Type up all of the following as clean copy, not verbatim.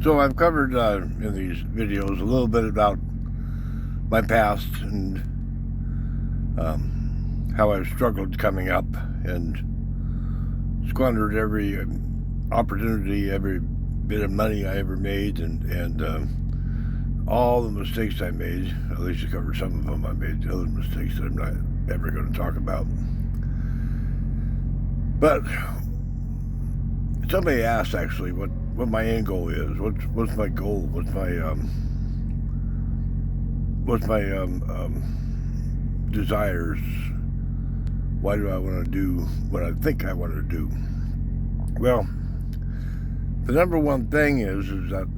So I've covered in these videos a little bit about my past and how I've struggled coming up and squandered every opportunity, every bit of money I ever made, and all the mistakes I made. At least I covered some of them. I made other mistakes that I'm not ever going to talk about. But somebody asked actually what my end goal is. What's my goal? What's my desires? Why do I want to do what I think I want to do? Well, the number one thing is that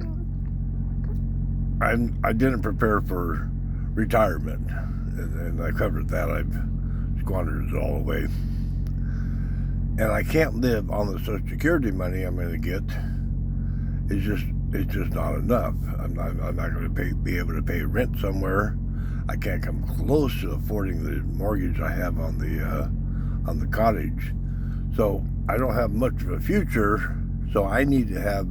I didn't prepare for retirement, and I covered that. I've squandered it all away, and I can't live on the Social Security money I'm going to get. It's just not enough. I'm not going to be able to pay rent somewhere. I can't come close to affording the mortgage I have on the cottage. So I don't have much of a future. So I need to have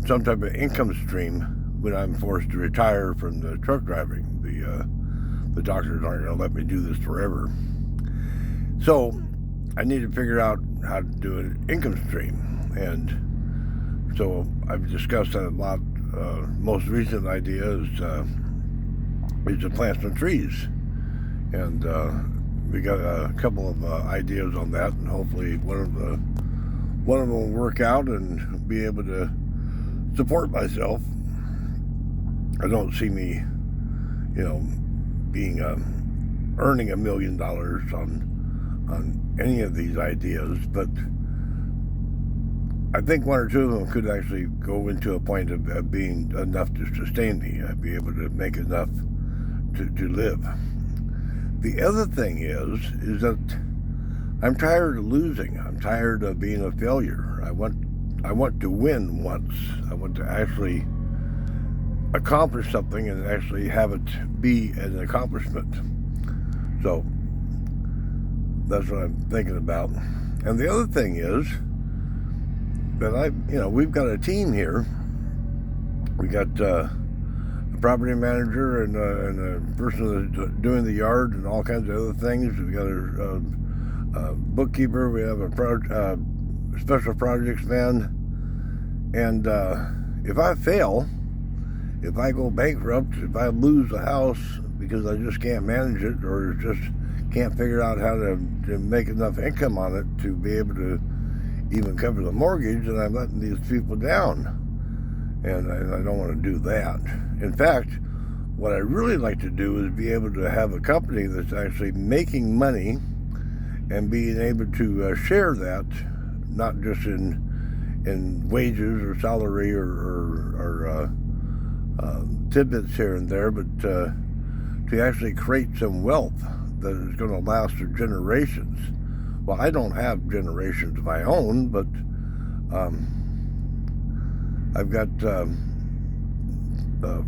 some type of income stream when I'm forced to retire from the truck driving. The doctors aren't going to let me do this forever. So I need to figure out how to do an income stream, and so I've discussed that a lot. Most recent idea is to plant some trees, and we got a couple of ideas on that, and hopefully one of them will work out and be able to support myself. I don't see me, being earning $1 million on any of these ideas, but I think one or two of them could actually go into a point of being enough to sustain me. I'd be able to make enough to live. The other thing is that I'm tired of losing. I'm tired of being a failure. I want to win once. I want to actually accomplish something and actually have it be an accomplishment. So that's what I'm thinking about. And the other thing is that we've got a team here. We got a property manager and a person that's doing the yard and all kinds of other things. We got a bookkeeper. We have a special projects man. And if I fail, if I go bankrupt, if I lose the house because I just can't manage it or just can't figure out how to make enough income on it to be able to even cover the mortgage, and I'm letting these people down, and I don't want to do that. In fact, what I really like to do is be able to have a company that's actually making money and being able to share that, not just in wages or salary or tidbits here and there, but to actually create some wealth that is going to last for generations. Well, I don't have generations of my own, but I've got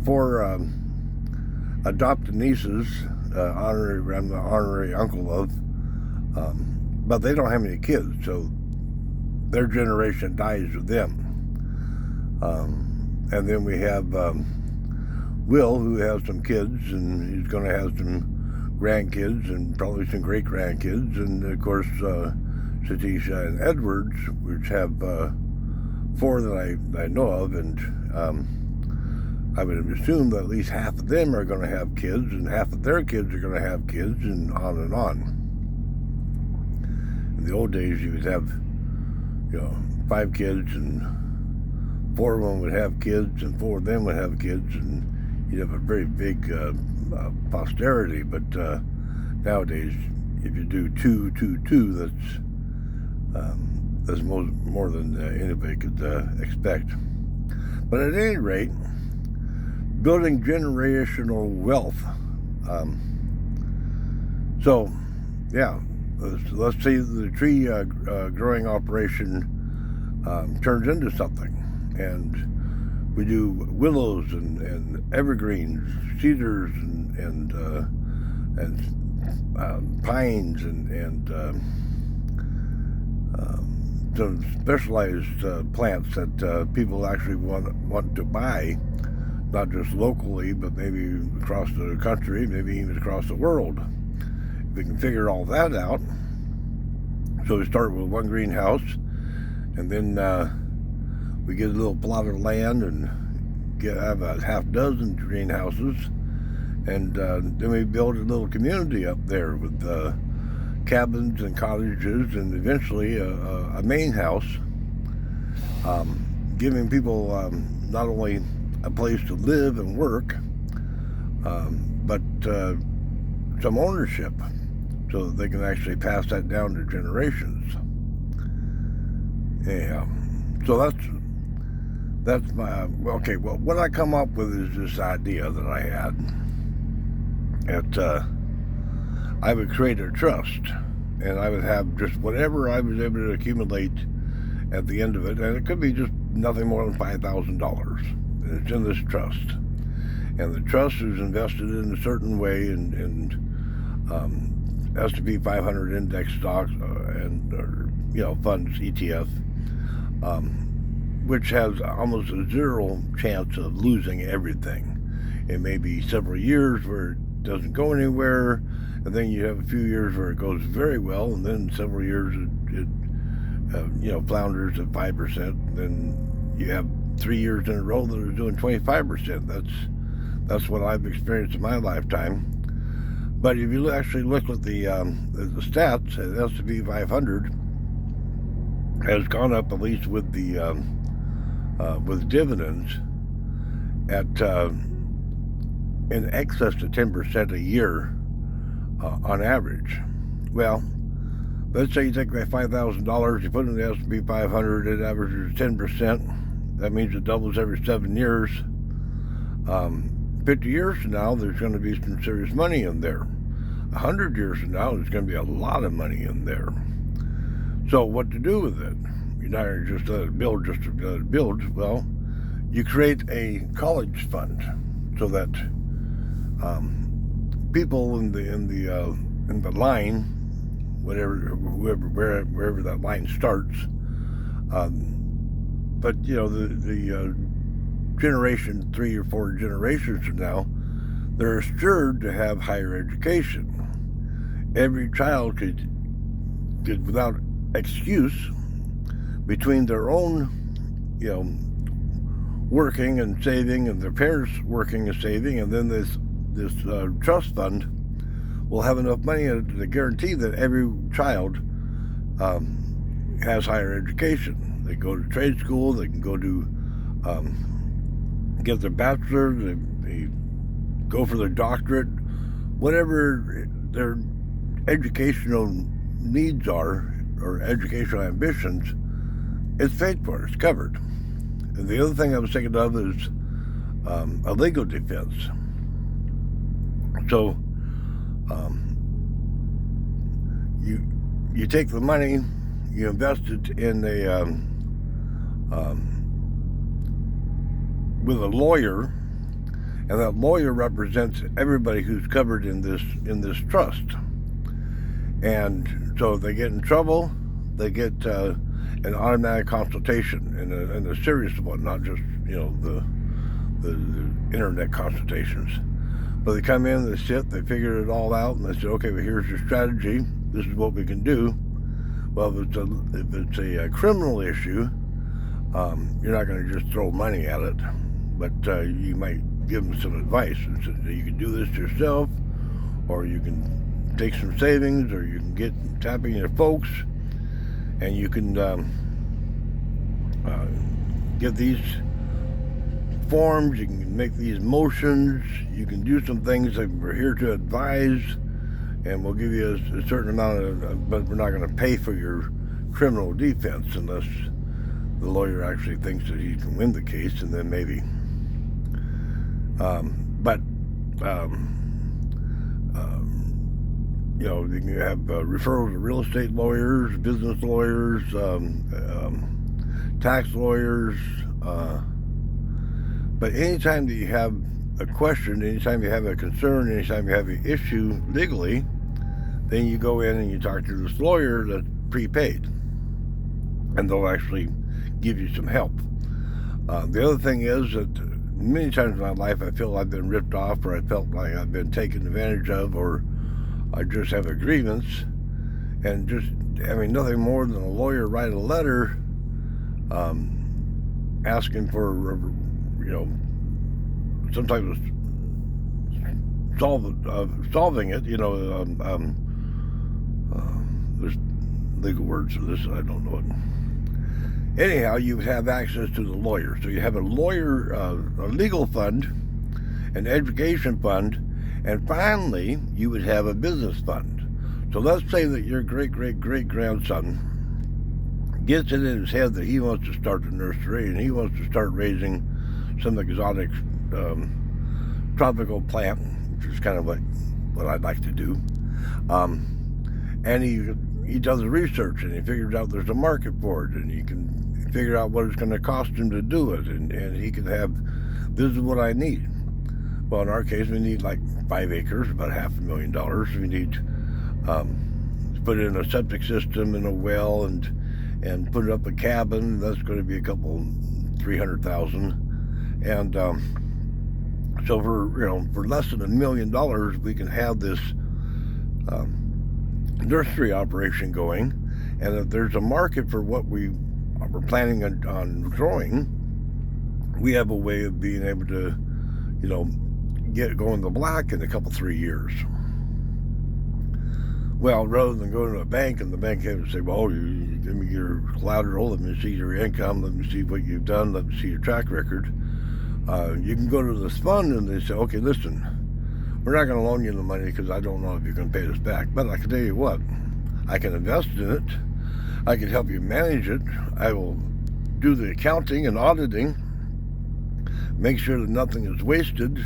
4 adopted nieces, I'm the honorary uncle of, but they don't have any kids, so their generation dies with them. And then we have Will, who has some kids, and he's going to have some grandkids and probably some great-grandkids, and of course Satisha and Edwards, which have 4 that I know of, and I would assume that at least half of them are going to have kids, and half of their kids are going to have kids, and on and on. In the old days, you would have 5 kids, and 4 of them would have kids, and 4 of them would have kids, and you'd have a very big posterity. But nowadays, if you do 2, 2, 2, that's more than anybody could expect. But at any rate, building generational wealth. So, yeah, let's see the tree growing operation turns into something, and we do willows and evergreens, cedars and pines and some specialized plants that people actually want to buy, not just locally, but maybe across the country, maybe even across the world. If we can figure all that out, so we start with one greenhouse, and then we get a little plot of land and have a half dozen greenhouses, and then we build a little community up there with cabins and cottages, and eventually a main house, giving people not only a place to live and work, but some ownership, so that they can actually pass that down to generations. Yeah, so that's my okay. Well, what I come up with is this idea that I had that I would create a trust, and I would have just whatever I was able to accumulate at the end of it, and it could be just nothing more than $5,000. And it's in this trust, and the trust is invested in a certain way in S&P 500 index stocks and funds, ETF, which has almost a zero chance of losing everything. It may be several years where it doesn't go anywhere, and then you have a few years where it goes very well, and then several years it flounders at 5%. Then you have 3 years in a row that are doing 25%. That's what I've experienced in my lifetime. But if you actually look at the stats, the S&P 500 has gone up, at least with the with dividends, at in excess of 10% a year on average. Well, let's say you take that $5,000, you put it in the S&P 500, it averages 10%. That means it doubles every 7 years. 50 years from now, there's going to be some serious money in there. 100 years from now, there's going to be a lot of money in there. So what to do with it? You're not going to just let it build just to let it build. Well, you create a college fund so that people in the line, wherever that line starts, but the generation 3 or 4 generations from now, they're assured to have higher education. Every child could without excuse, between their own working and saving, and their parents working and saving, and then this trust fund will have enough money to guarantee that every child has higher education. They go to trade school, they can go to get their bachelor, they go for their doctorate, whatever their educational needs are, or educational ambitions, it's paid for, it's covered. And the other thing I was thinking of is a legal defense. So you take the money, you invest it in with a lawyer, and that lawyer represents everybody who's covered in this trust. And so if they get in trouble, they get an automatic consultation, and a serious one, not just the internet consultations. But they come in, they sit, they figure it all out, and they say, okay, well, here's your strategy. This is what we can do. Well, if it's a criminal issue, you're not going to just throw money at it, but you might give them some advice and say, you can do this yourself, or you can take some savings, or you can tap in your folks, and you can get these forms, you can make these motions, you can do some things that we're here to advise, and we'll give you a certain amount of, but we're not going to pay for your criminal defense unless the lawyer actually thinks that he can win the case, and then maybe. You can have referrals to real estate lawyers, business lawyers, tax lawyers. But anytime that you have a question, anytime you have a concern, anytime you have an issue legally, then you go in and you talk to this lawyer that's prepaid. and they'll actually give you some help. The other thing is that many times in my life I feel I've been ripped off, or I felt like I've been taken advantage of, or I just have a grievance, and just having nothing more than a lawyer write a letter asking for, some type of solving it. There's legal words for this, I don't know it. Anyhow, you have access to the lawyer. So you have a lawyer, a legal fund, an education fund, and finally, you would have a business fund. So let's say that your great-great-great-grandson gets it in his head that he wants to start a nursery and he wants to start raising some exotic tropical plant, which is kind of what I'd like to do. And he does the research and he figures out there's a market for it, and he can figure out what it's going to cost him to do it, and he can have, this is what I need. Well, in our case, we need like 5 acres, about $500,000. We need to put in a septic system and a well, and put up a cabin. That's going to be a couple, $300,000. And so for less than $1 million, we can have this nursery operation going. And if there's a market for what we're planning on growing, we have a way of being able to, get going the black in a couple, 3 years. Well, rather than going to a bank and the bank has to say, well, you give me your collateral, let me see your income, let me see what you've done, let me see your track record. You can go to this fund and they say, okay, listen, we're not going to loan you the money because I don't know if you're going to pay us back. But I can tell you what, I can invest in it. I can help you manage it. I will do the accounting and auditing, make sure that nothing is wasted.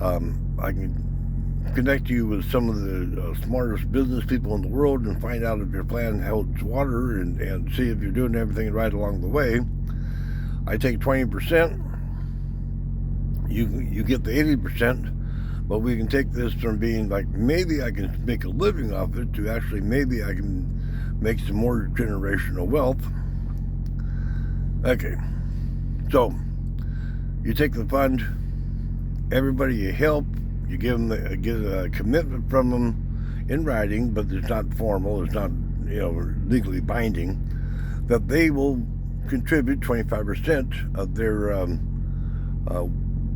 I can connect you with some of the smartest business people in the world and find out if your plan holds water, and see if you're doing everything right along the way. I take 20%. You get the 80%, but we can take this from being like, maybe I can make a living off it, to actually maybe I can make some more generational wealth. Okay, so you take the fund, everybody you help, you give them get a commitment from them in writing, but it's not formal, it's not legally binding, that they will contribute 25% of their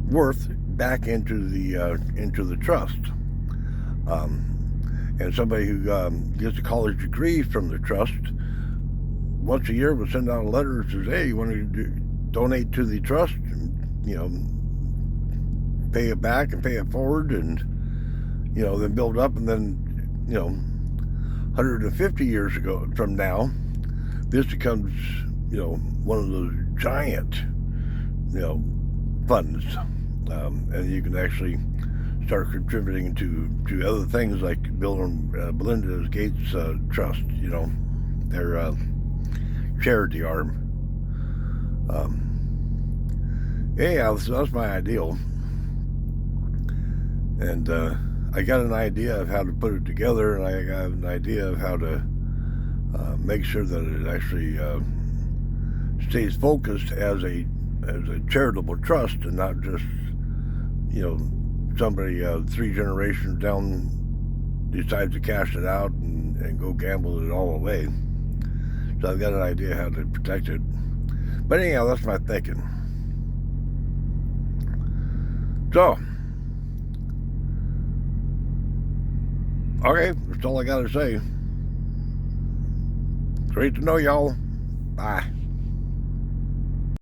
worth back into the trust. And somebody who gets a college degree from the trust, once a year will send out a letter that says, hey, you want to donate to the trust, and, pay it back and pay it forward, and then build up, and then 150 years ago from now, this becomes one of those giant funds, and you can actually start contributing to other things like Bill and Melinda Gates Trust, their charity arm. Anyhow, so that's my ideal. And I got an idea of how to put it together, and I got an idea of how to make sure that it actually stays focused as a charitable trust, and not just somebody 3 generations down decides to cash it out and go gamble it all away. So I've got an idea how to protect it. But anyhow, that's my thinking. So, okay, that's all I got to say. Great to know y'all. Bye.